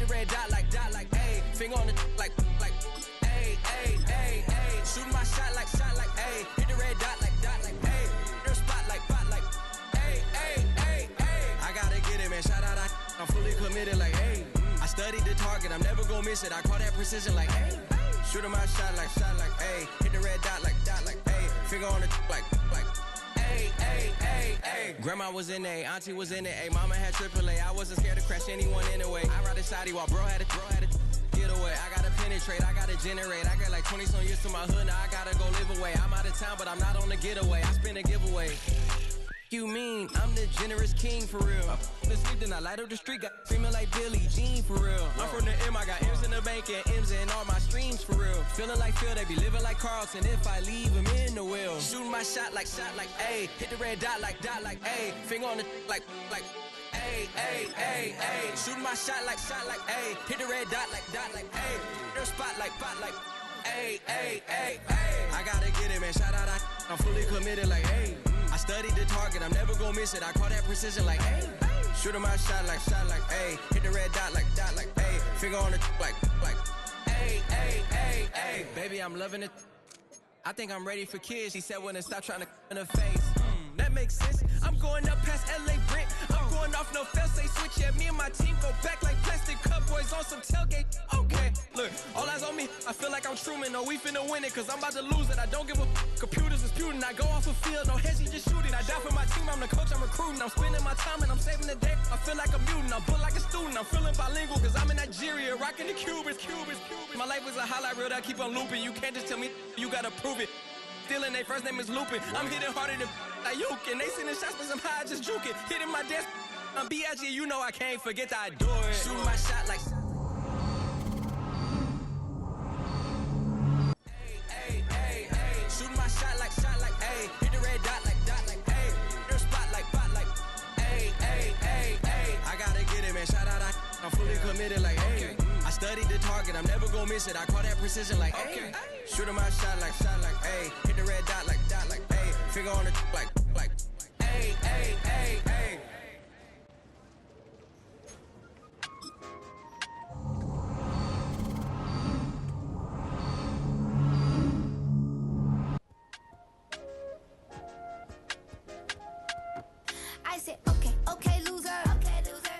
the red dot like, ayy. Finger on the like, ayy, ayy, ayy, ayy. Shooting my shot like, ayy. Hit the red dot like, ayy. Their spot like, ayy, ayy, ayy, ayy. I gotta get it, man. Shout out, I'm fully committed like, ayy. I studied the target, I'm never gonna miss it. I call that precision like, ayy. Shooting my shot like, ayy. Hit the red dot like, ayy. Finger on the like, ayy, ayy, ayy, ayy. Grandma was in A, auntie was in it, ayy. Mama had AAA, I wasn't scared to crash anyone anyway. I ride the side while bro had it, get away. I gotta penetrate, I gotta generate. I got like 20 some years to my hood, now I gotta go live away. I'm out of town, but I'm not on the getaway. I spin a giveaway. You mean I'm the generous king for real? I f***ing sleep, then I light up the street, got screaming like Billie Jean for real. I'm from the M, I got M's in the bank and M's in all my streams for real. Feeling like Phil, they be living like Carlton if I leave him in the wheel. Shooting my shot like, ayy. Hit the red dot like, ayy. Finger on the like, ayy, ayy, ayy, ayy. Shooting my shot like, ayy. Hit the red dot like, ayy. Their spot like, ayy, ayy, ayy, ayy. I gotta get it, man. Shout out, I'm fully committed like, ayy. I studied the target, I'm never gonna miss it. I call that precision like, ayy. Shooting my shot like, ayy. Hit the red dot like, ayy. Finger on the like, ayy, ayy, ayy, ayy. Baby, I'm loving it. I think I'm ready for kids. She said when to stop trying to in her face. That makes sense. I'm going up past LA Brent. I'm going off no fail, say switch. Yeah, me and my team go back like plastic cup boys on some tailgate. Okay, look, all eyes on me. I feel like I'm Truman. No, we finna win it, cause I'm about to lose it. I don't give a computers disputing. I go off a field, no heads, just shooting. I die for my team, I'm the coach, I'm recruiting. I'm spending my time and I'm saving the day. I feel like a mutant, I'm built like a student. I'm feeling bilingual, cause I'm in Nigeria, rocking the Cubans. My life is a highlight reel that I keep on looping. You can't just tell me, you gotta prove it. Stealing, they first name is Lupin. I'm hitting harder than like Yukin. They sending shots, but somehow I just juke it. Hitting my desk, I'm B.I.G. You know I can't forget to adore it. Shooting my shot like, ayy, ayy, ayy. Shooting my shot like, ayy. Hit the red dot like, ayy. Their spot like, ayy, ayy, ayy, ayy. I gotta get it, man. Shout out, I'm fully committed like, ayy. I studied the target, I'm never gonna miss it. I call that precision like, ayy. Shooting my shot like, ayy. Hit the red dot like, ayy. Finger on the like, ayy, ayy, ayy, ayy. I said, okay, loser.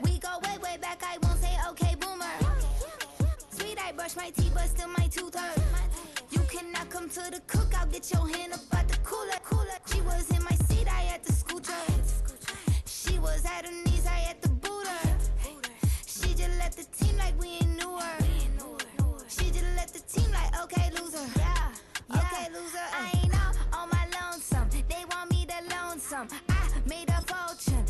We go way back, I won't say okay, boomer. Sweet, I brush my teeth, but still my tooth hurt. You cannot come to the cookout, get your hand up at the cooler. She was in my seat, I had to scoot her. She was at her knees, I had to boot her. She just left the team like we ain't knew her. She just left the team like, okay, loser. Yeah, okay, loser. I ain't out on my lonesome. They want me to loan some. I made a fortune.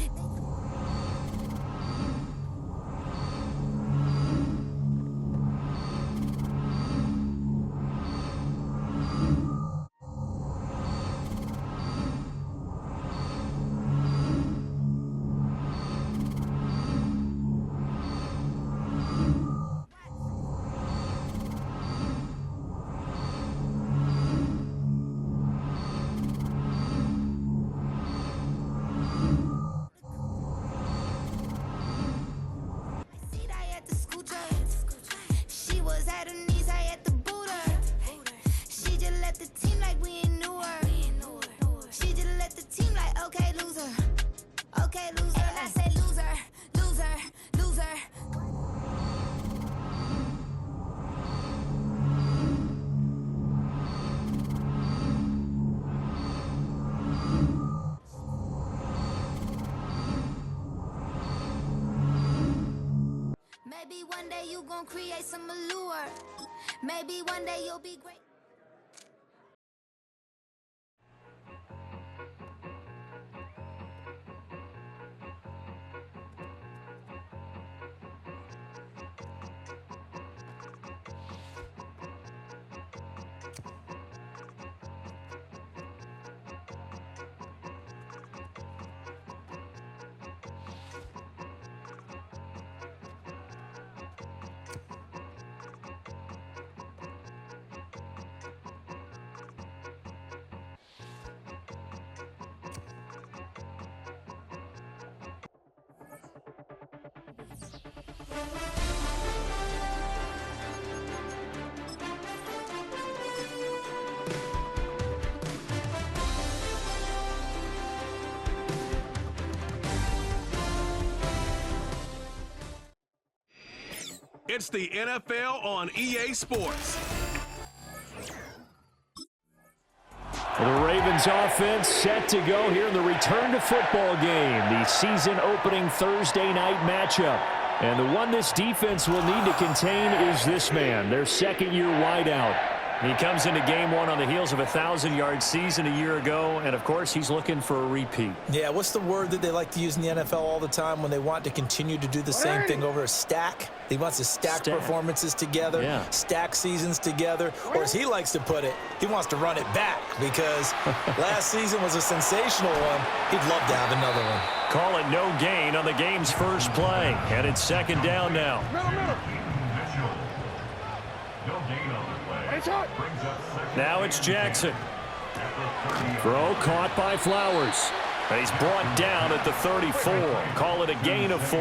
Maybe one day you gon' create some allure. Maybe one day you'll be great. It's the NFL on EA Sports. The Ravens offense set to go here in the return to football game, the season opening Thursday night matchup. And the one this defense will need to contain is this man, their second-year wideout. He comes into game one on the heels of a 1,000-yard season a year ago, and, of course, he's looking for a repeat. Yeah, what's the word that they like to use in the NFL all the time when they want to continue to do the same thing over? A stack? He wants to stack performances together, stack seasons together, or as he likes to put it, he wants to run it back because last season was a sensational one. He'd love to have another one. Call it no gain on the game's first play, and it's second down now. Now it's Jackson. Throw caught by Flowers. And he's brought down at the 34. Call it a gain of 4.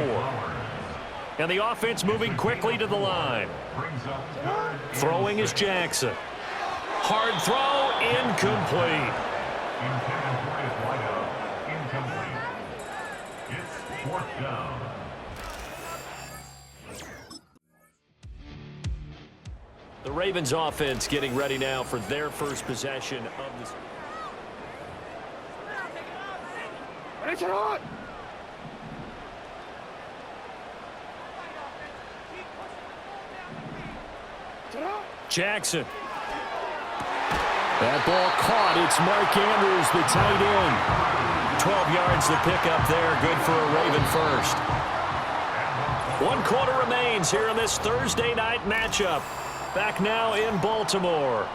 And the offense moving quickly to the line. Throwing is Jackson. Hard throw, incomplete. It's 4th down. The Ravens offense getting ready now for their first possession of this. Jackson. That ball caught. It's Mark Andrews, the tight end. 12 yards to pick up there. Good for a Raven first. 1 quarter remains here in this Thursday night matchup. Back now in Baltimore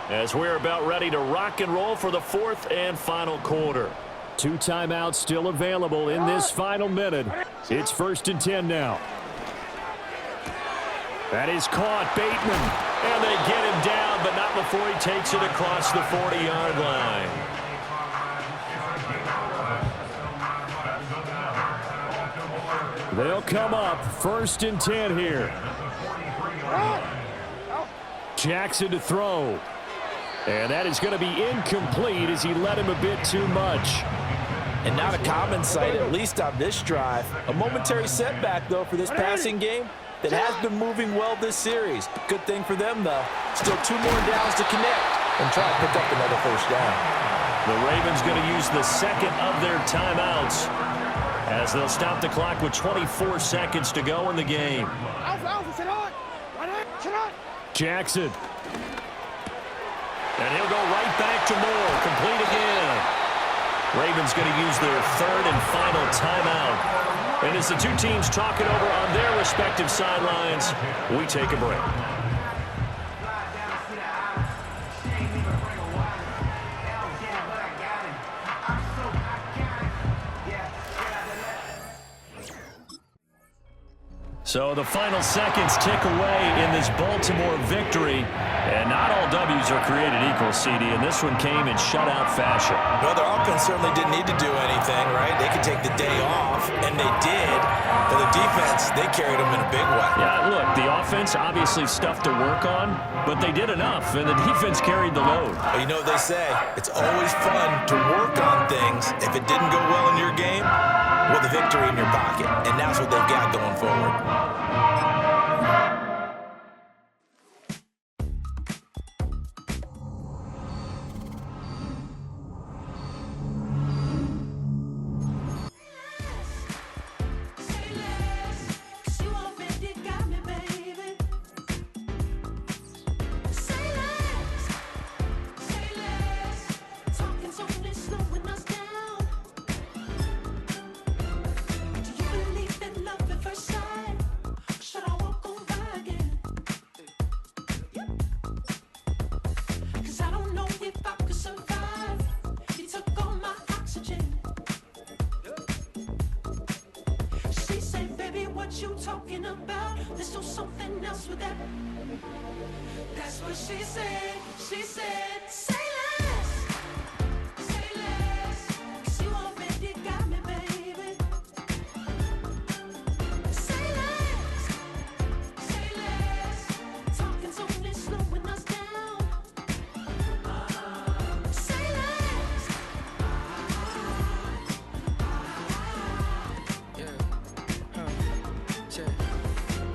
as we're about ready to rock and roll for the 4th and final quarter. 2 timeouts still available in this final minute. It's 1st and 10 now. That is caught, Bateman. And they get him down, but not before he takes it across the 40-yard line. They'll come up 1st and 10 here. Jackson to throw. And that is going to be incomplete as he led him a bit too much. And not a common sight, at least on this drive. A momentary setback, though, for this passing game that has been moving well this series. Good thing for them, though. Still 2 more downs to connect and try to pick up another 1st down. The Ravens going to use the second of their timeouts as they'll stop the clock with 24 seconds to go in the game. Jackson. And he'll go right back to Moore. Complete again. Ravens going to use their 3rd and final timeout. And as the 2 teams talk it over on their respective sidelines, we take a break. So the final seconds tick away in this Baltimore victory. And not all W's are created equal, CD, and this one came in shutout fashion. Well, their offense certainly didn't need to do anything, right? They could take the day off, and they did. But the defense, they carried them in a big way. Yeah, look, the offense obviously stuff to work on, but they did enough, and the defense carried the load. Well, you know what they say. It's always fun to work on things. If it didn't go well in your game, with a victory in your pocket. And that's what they've got going forward.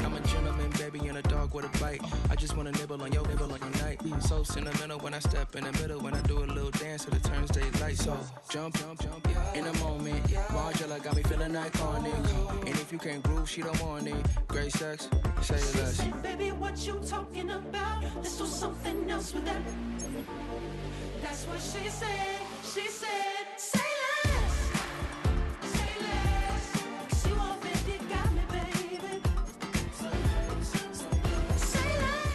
I'm a gentleman be in a dog with a bite. I just wanna nibble on your nibble like a night. So sentimental when I step in the middle. When I do a little dance till it turns daylight. So jump, in a moment. Margella got me feeling iconic. And if you can't groove, she don't want it. Great sex, say less. Baby, what you talking about? This was something else with that. That's what she said. She said, say less. Say less. 'Cause you already got me, baby. Say less. Say less.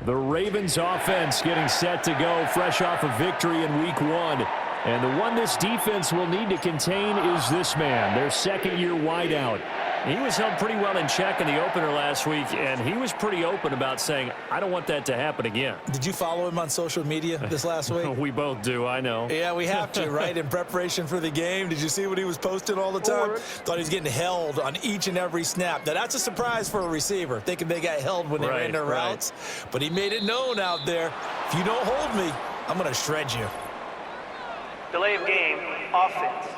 The Ravens offense getting set to go fresh off a victory in week 1. And the one this defense will need to contain is this man, their second-year wideout. He was held pretty well in check in the opener last week, and he was pretty open about saying, I don't want that to happen again. Did you follow him on social media this last week? We both do, I know. Yeah, we have to, right? In preparation for the game. Did you see what he was posting all the time? Thought he was getting held on each and every snap. Now, that's a surprise for a receiver, thinking they got held when they ran their routes. But he made it known out there, if you don't hold me, I'm going to shred you. Delay of game, offense.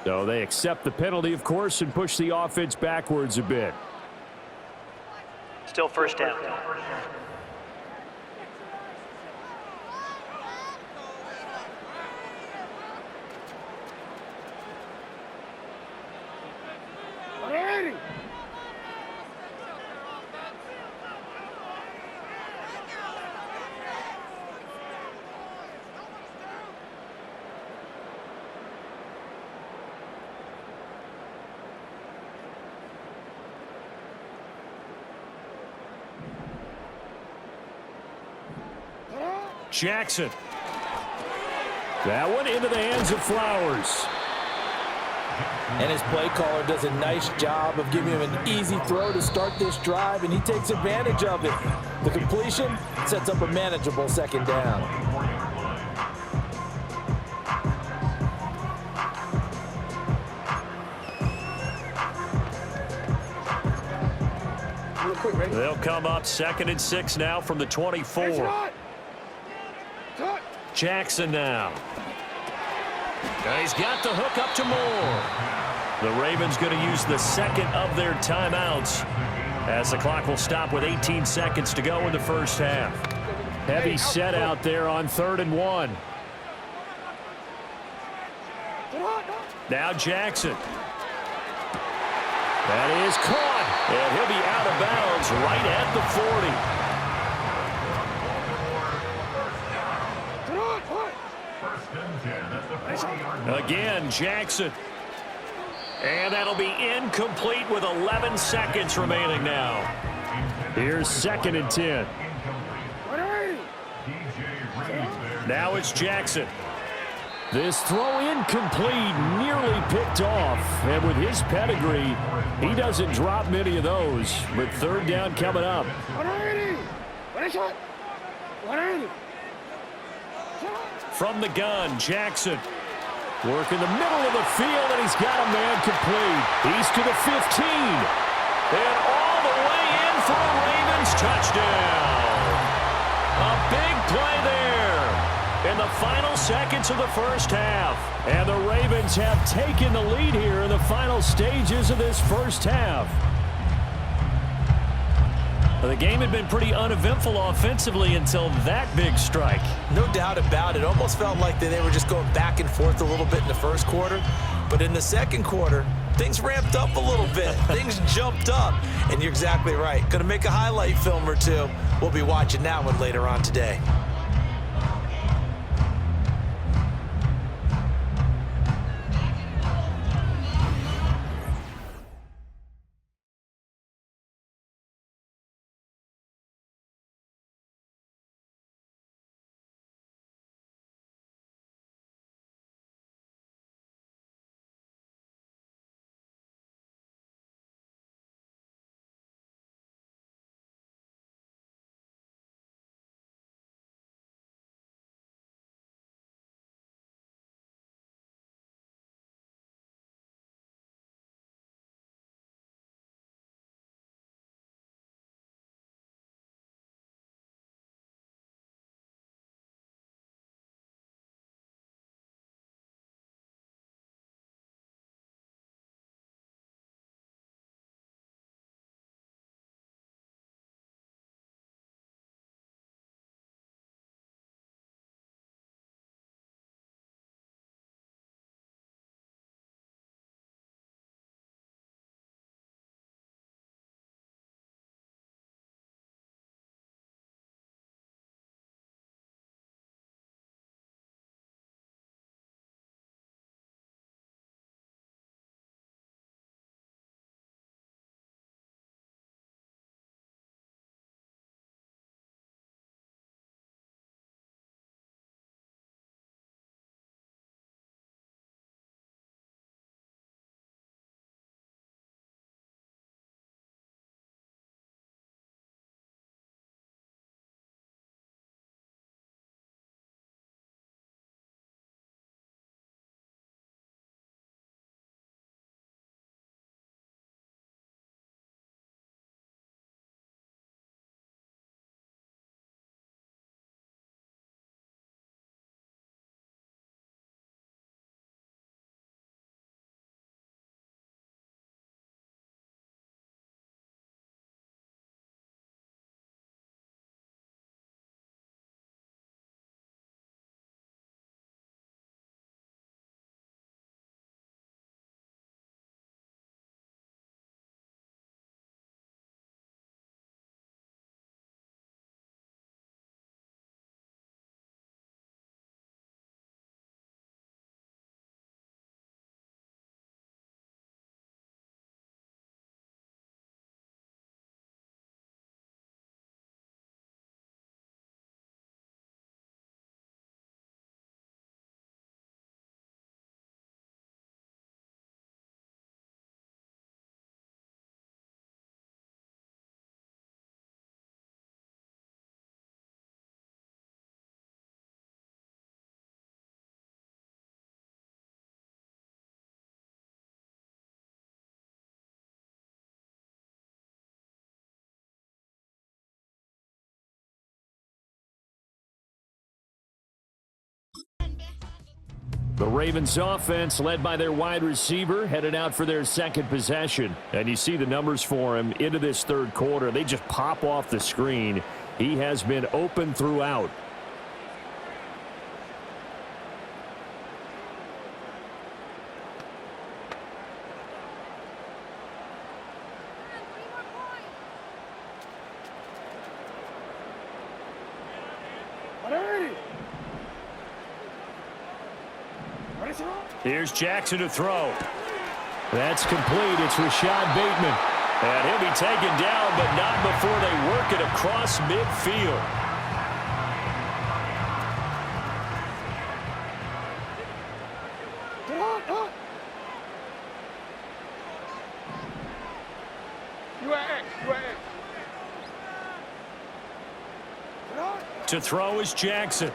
So they accept the penalty, of course, and push the offense backwards a bit. Still first down. Jackson. That one into the hands of Flowers. And his play caller does a nice job of giving him an easy throw to start this drive, and he takes advantage of it. The completion sets up a manageable second down. They'll come up 2nd and 6 now from the 24. Jackson now. And he's got the hook up to Moore. The Ravens going to use the second of their timeouts as the clock will stop with 18 seconds to go in the first half. Heavy set out there on 3rd and 1. Now Jackson. That is caught. And he'll be out of bounds right at the 40. Again, Jackson. And that'll be incomplete with 11 seconds remaining now. Here's 2nd and 10. Now it's Jackson. This throw incomplete, nearly picked off. And with his pedigree, he doesn't drop many of those. But 3rd down coming up. From the gun, Jackson. Working the middle of the field, and he's got a man complete. He's to the 15. And all the way in for a Ravens touchdown. A big play there in the final seconds of the first half. And the Ravens have taken the lead here in the final stages of this first half. The game had been pretty uneventful offensively until that big strike. No doubt about it. Almost felt like they were just going back and forth a little bit in the first quarter. But in the second quarter, things ramped up a little bit. Things jumped up. And you're exactly right. Going to make a highlight film or two. We'll be watching that one later on today. The Ravens offense, led by their wide receiver, headed out for their second possession. And you see the numbers for him into this third quarter. They just pop off the screen. He has been open throughout. Here's Jackson to throw. That's complete. It's Rashad Bateman. And he'll be taken down, but not before they work it across midfield. To throw is Jackson.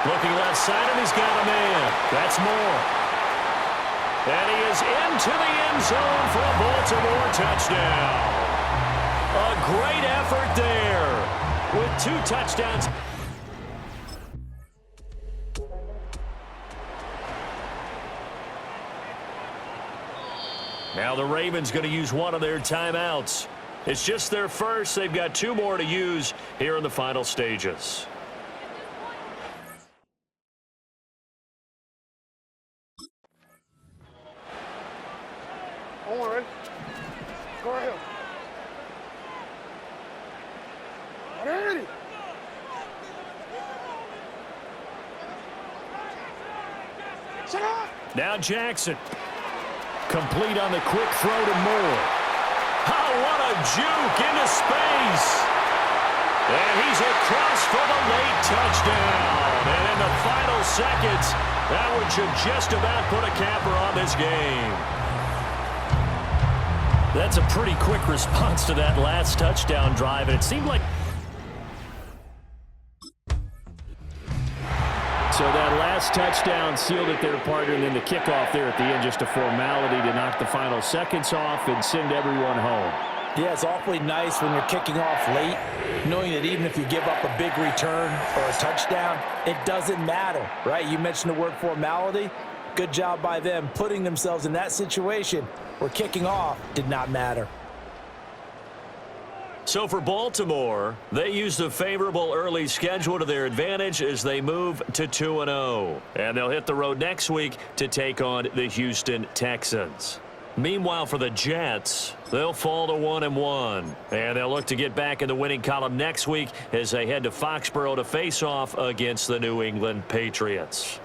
Looking left side, and he's got a man. That's Moore. And he is into the end zone for a Baltimore touchdown. A great effort there with 2 touchdowns. Now the Ravens going to use one of their timeouts. It's just their first. They've got 2 more to use here in the final stages. Now Jackson. Complete on the quick throw to Moore. Oh, what a juke into space. And he's across for the late touchdown. And in the final seconds, that one should just about put a capper on this game. That's a pretty quick response to that last touchdown drive. And it seemed like... So that last touchdown sealed it their partner, and then the kickoff there at the end, just a formality to knock the final seconds off and send everyone home. Yeah, it's awfully nice when you're kicking off late, knowing that even if you give up a big return or a touchdown, it doesn't matter, right? You mentioned the word formality. Good job by them putting themselves in that situation where kicking off did not matter. So for Baltimore, they used a favorable early schedule to their advantage as they move to 2-0. And they'll hit the road next week to take on the Houston Texans. Meanwhile, for the Jets, they'll fall to 1-1. And they'll look to get back in the winning column next week as they head to Foxborough to face off against the New England Patriots.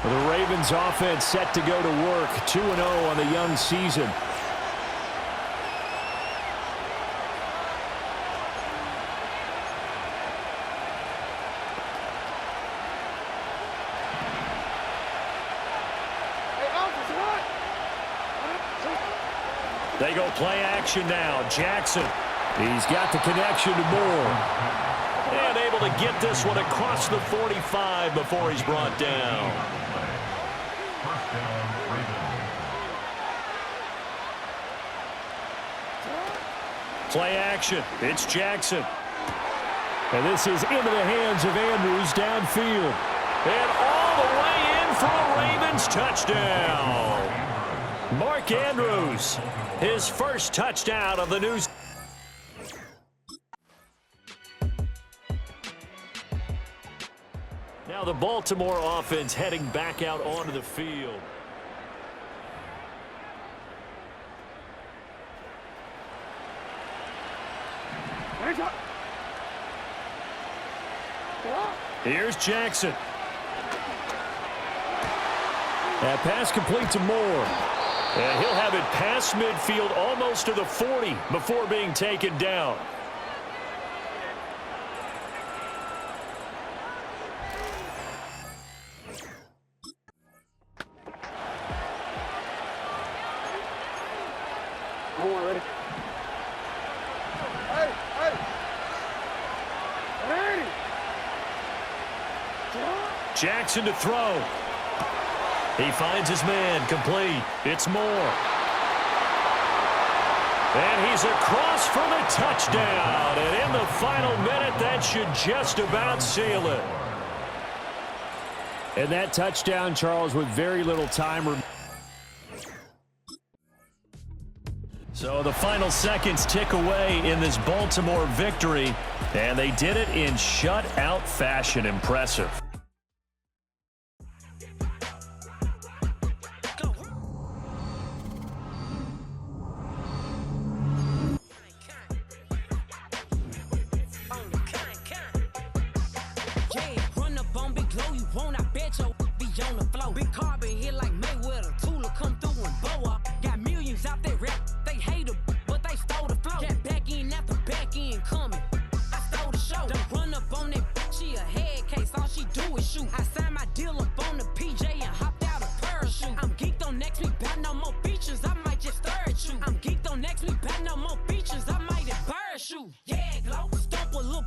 The Ravens offense set to go to work, 2-0 on the young season. They go play action now. Jackson. He's got the connection to Moore. And able to get this one across the 45 before he's brought down. Play action. It's Jackson. And this is into the hands of Andrews downfield. And all the way in for a Ravens touchdown. Mark Andrews, his first touchdown of the new season. Now the Baltimore offense heading back out onto the field. Here's Jackson. That pass complete to Moore. And he'll have it past midfield almost to the 40 before being taken down. Jackson to throw. He finds his man, complete. It's Moore. And he's across for the touchdown. And in the final minute, that should just about seal it. And that touchdown, Charles, with very little time. So the final seconds tick away in this Baltimore victory. And they did it in shutout fashion. Impressive. Big carbon hit like Mayweather. Tula come through and blow up. Got millions out there rap. They hate her, but they stole the flow. Got back in after back in coming. I stole the show. Don't shoe. Yeah, glow. Stomp a little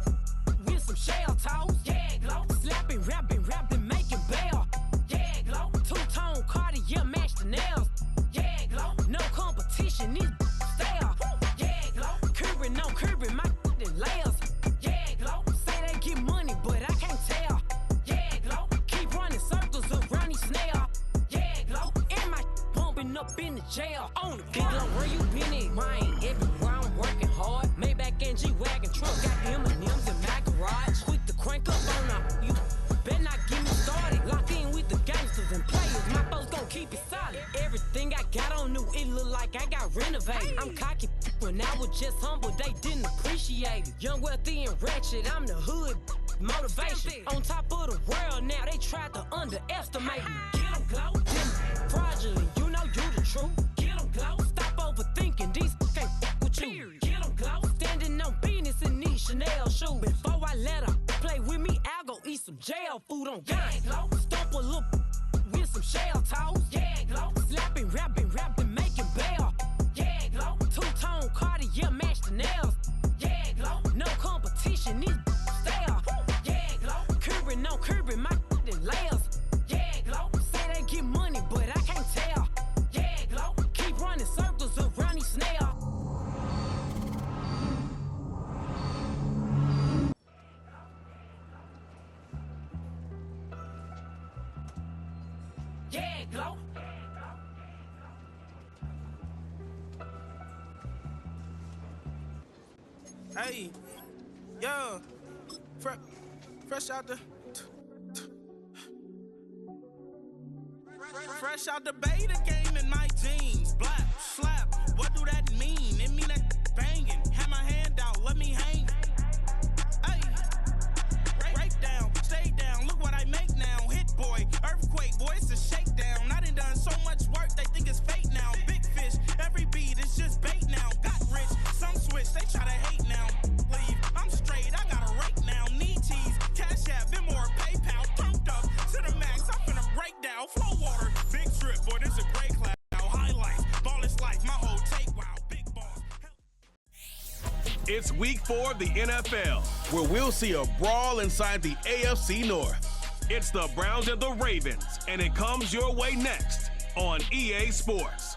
with some shell toes. Yeah, glow. Slapping, rapping, making bail. Yeah, glow. Two-tone Cartier match the nails. Yeah, glow. No competition, these stale. Yeah, glow. Curbing, no curbing, my layers. Yeah, glow. Say they get money, but I can't tell. Yeah, glow. Keep running circles around these snail. Yeah, glow. And my bumping up in the jail. On the big glow, where you been at? Mine, everywhere I'm working hard. Maybach and G-Wagon truck got M&M's in my garage. Quick to crank up on her. You better not get me started. Locked in with the gangsters and players. My folks gon' keep it solid. Everything I got on new, it look like I got renovated. I'm cocky when I was just humble, they didn't appreciate it. Young, wealthy, and ratchet, I'm the hood motivation. On top of the world now, they tried to underestimate me. Get 'em glow, them fraudulent, you know you the truth. Get 'em glow, stop overthinking, these can't with you. Get 'em glow, standing on business in these Chanel shoes. Before I let her play with me, I'll go eat some jail food on gang. Glow, stomp a little with some shell toes. Yeah, glow, slapping, rapping, making bail. Yeah, glow, two-tone Cartier match the nails. Yeah, glow, no competition, these stale. Yeah, glow, curbing, no curbing, my layers. Yeah, glow, say they get money, but I can't tell. Yeah, glow, keep running circles around these snails. Yeah, glow. Hey, yo, fresh out the fresh out the beta game in my jeans. Black, slap, what do that mean? It mean that banging. Have my hand out, let me hang. Hey, break down, stay down. Look what I make now. Hit boy, earthquake, boy, it's a shakedown. I done so much work, they think it's fake now. Big fish, every beat is just bait now. Got rich, some switch, they try to hate now. Leave, I'm straight, I got a rake now. Need cheese, cash app, Venmo or PayPal. Turned up to the max, I'm finna break down. Flow water, big trip, boy, this a great class. Highlights, ball is life, my whole take, wow, big balls. It's week 4 of the NFL, where we'll see a brawl inside the AFC North. It's the Browns and the Ravens, and it comes your way next on EA Sports.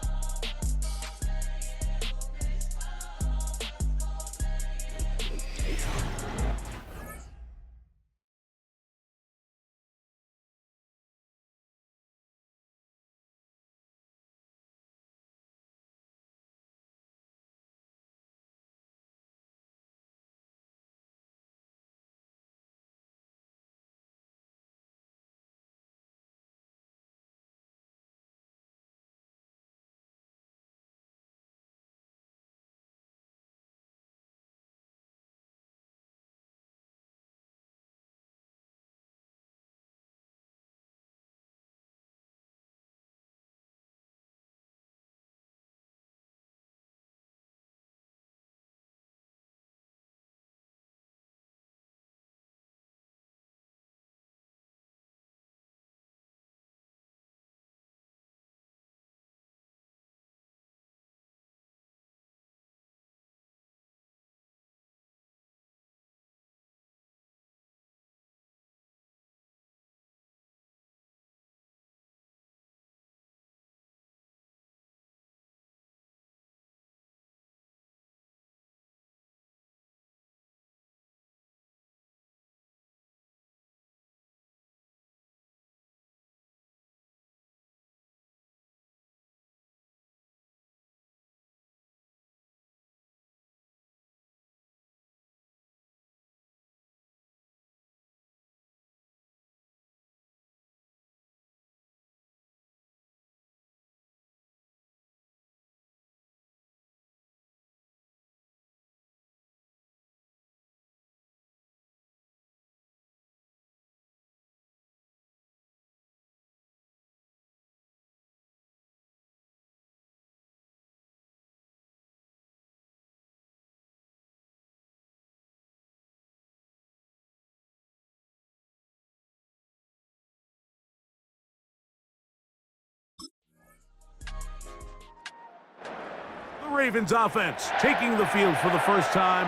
The Ravens offense taking the field for the first time.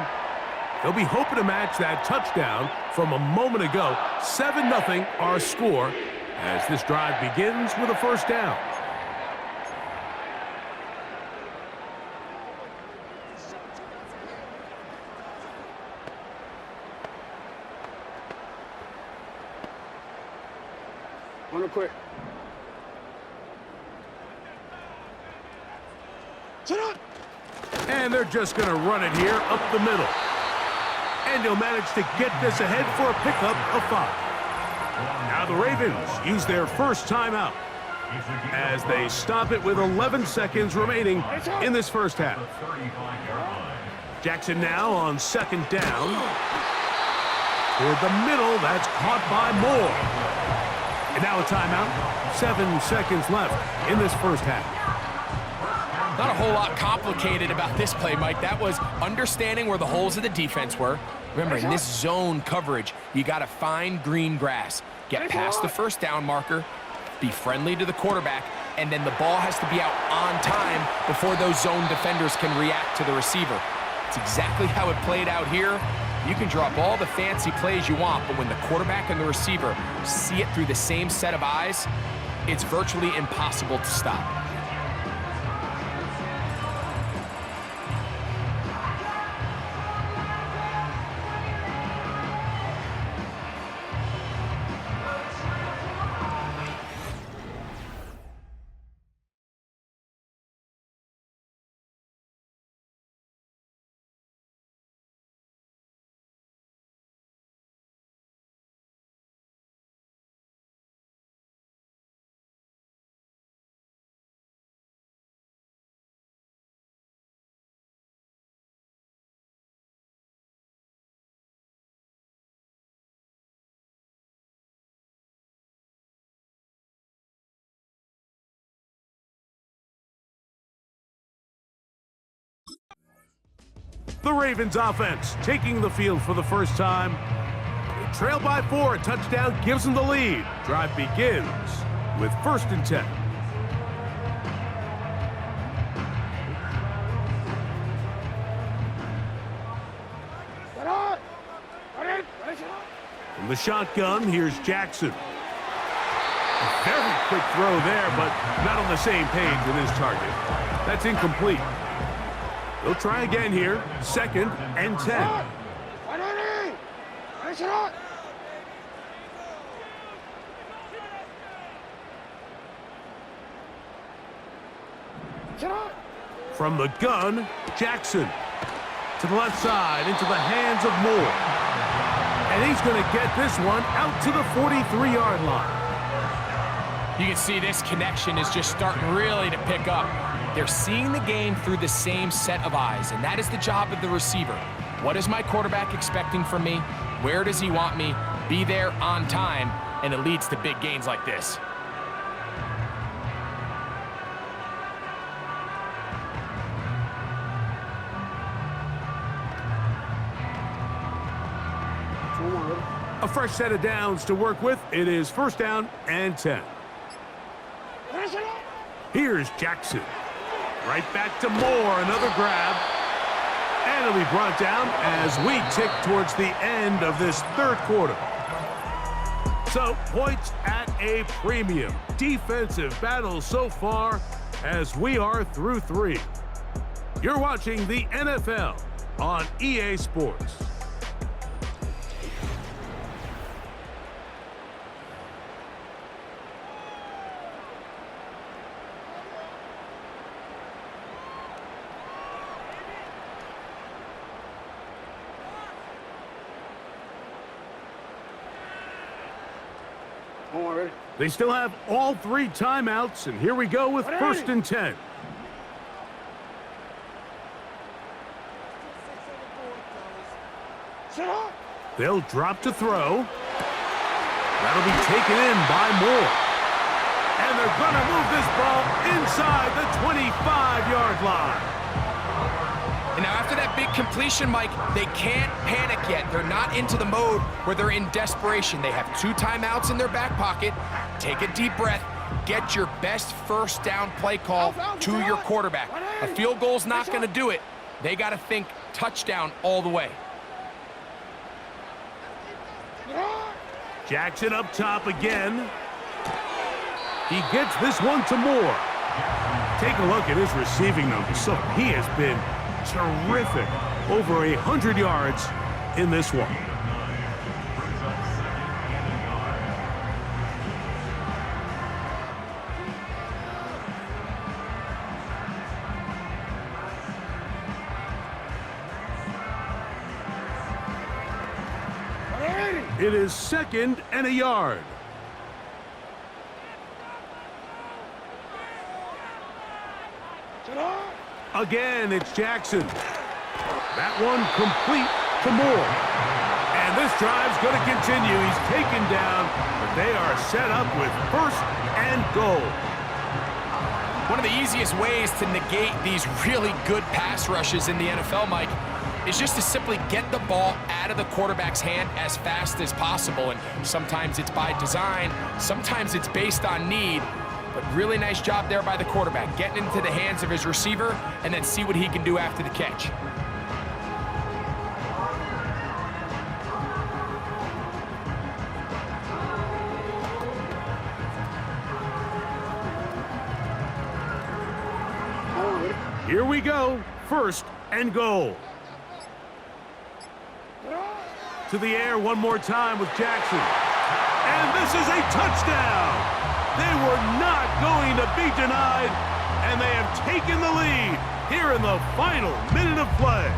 They'll be hoping to match that touchdown from a moment ago. 7-0 our score as this drive begins with a first down. Run it quick. And they're just going to run it here up the middle. And he'll manage to get this ahead for a pickup of 5. Now the Ravens use their first timeout as they stop it with 11 seconds remaining in this first half. Jackson now on second down. Toward the middle, that's caught by Moore. And now a timeout. 7 seconds left in this first half. Not a whole lot complicated about this play, Mike. That was understanding where the holes of the defense were. Remember, in this zone coverage, you got to find green grass. Get past the first down marker, be friendly to the quarterback, and then the ball has to be out on time before those zone defenders can react to the receiver. It's exactly how it played out here. You can drop all the fancy plays you want, but when the quarterback and the receiver see it through the same set of eyes, it's virtually impossible to stop. The Ravens offense taking the field for the first time. They trail by 4. A touchdown gives them the lead. Drive begins with 1st and 10. From the shotgun, here's Jackson. A very quick throw there, but not on the same page with his target. That's incomplete. They'll try again here. 2nd and 10. From the gun, Jackson. To the left side, into the hands of Moore. And he's going to get this one out to the 43-yard line. You can see this connection is just starting really to pick up. They're seeing the game through the same set of eyes, and that is the job of the receiver. What is my quarterback expecting from me? Where does he want me? Be there on time, and it leads to big gains like this. A fresh set of downs to work with. It is 1st down and 10. Here's Jackson. Right back to Moore, another grab. And it'll be brought down as we tick towards the end of this 3rd quarter. So, points at a premium. Defensive battle so far as we are through 3. You're watching the NFL on EA Sports. They still have all 3 timeouts, and here we go with 1st and 10. They'll drop to throw. That'll be taken in by Moore. And they're going to move this ball inside the 25-yard line. And now after that big completion, Mike, they can't panic yet. They're not into the mode where they're in desperation. They have 2 timeouts in their back pocket. Take a deep breath. Get your best first down play call to your quarterback. A field goal's not going to do it. They got to think touchdown all the way. Jackson up top again. He gets this one to Moore. Take a look at his receiving numbers. So he has been terrific. Over 100 yards in this one. It is 2nd and a yard. Again, it's Jackson. That one complete to Moore. And this drive's going to continue. He's taken down, but they are set up with 1st and goal. One of the easiest ways to negate these really good pass rushes in the NFL, Mike, is just to simply get the ball out of the quarterback's hand as fast as possible. And sometimes it's by design, sometimes it's based on need. But really nice job there by the quarterback, getting into the hands of his receiver and then see what he can do after the catch. Here we go, 1st and goal. To the air one more time with Jackson. And this is a touchdown! They were not going to be denied, and they have taken the lead here in the final minute of play.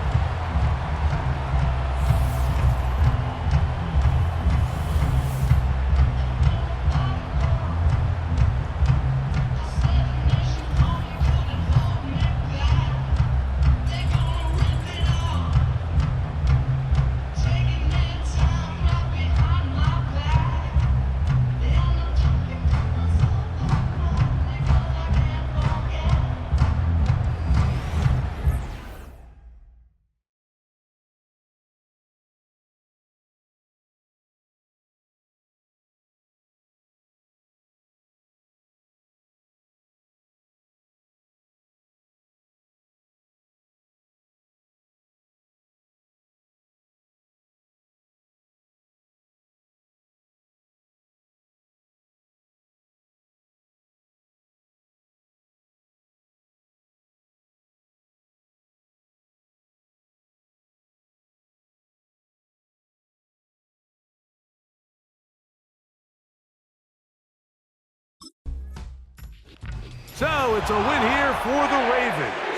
So it's a win here for the Ravens.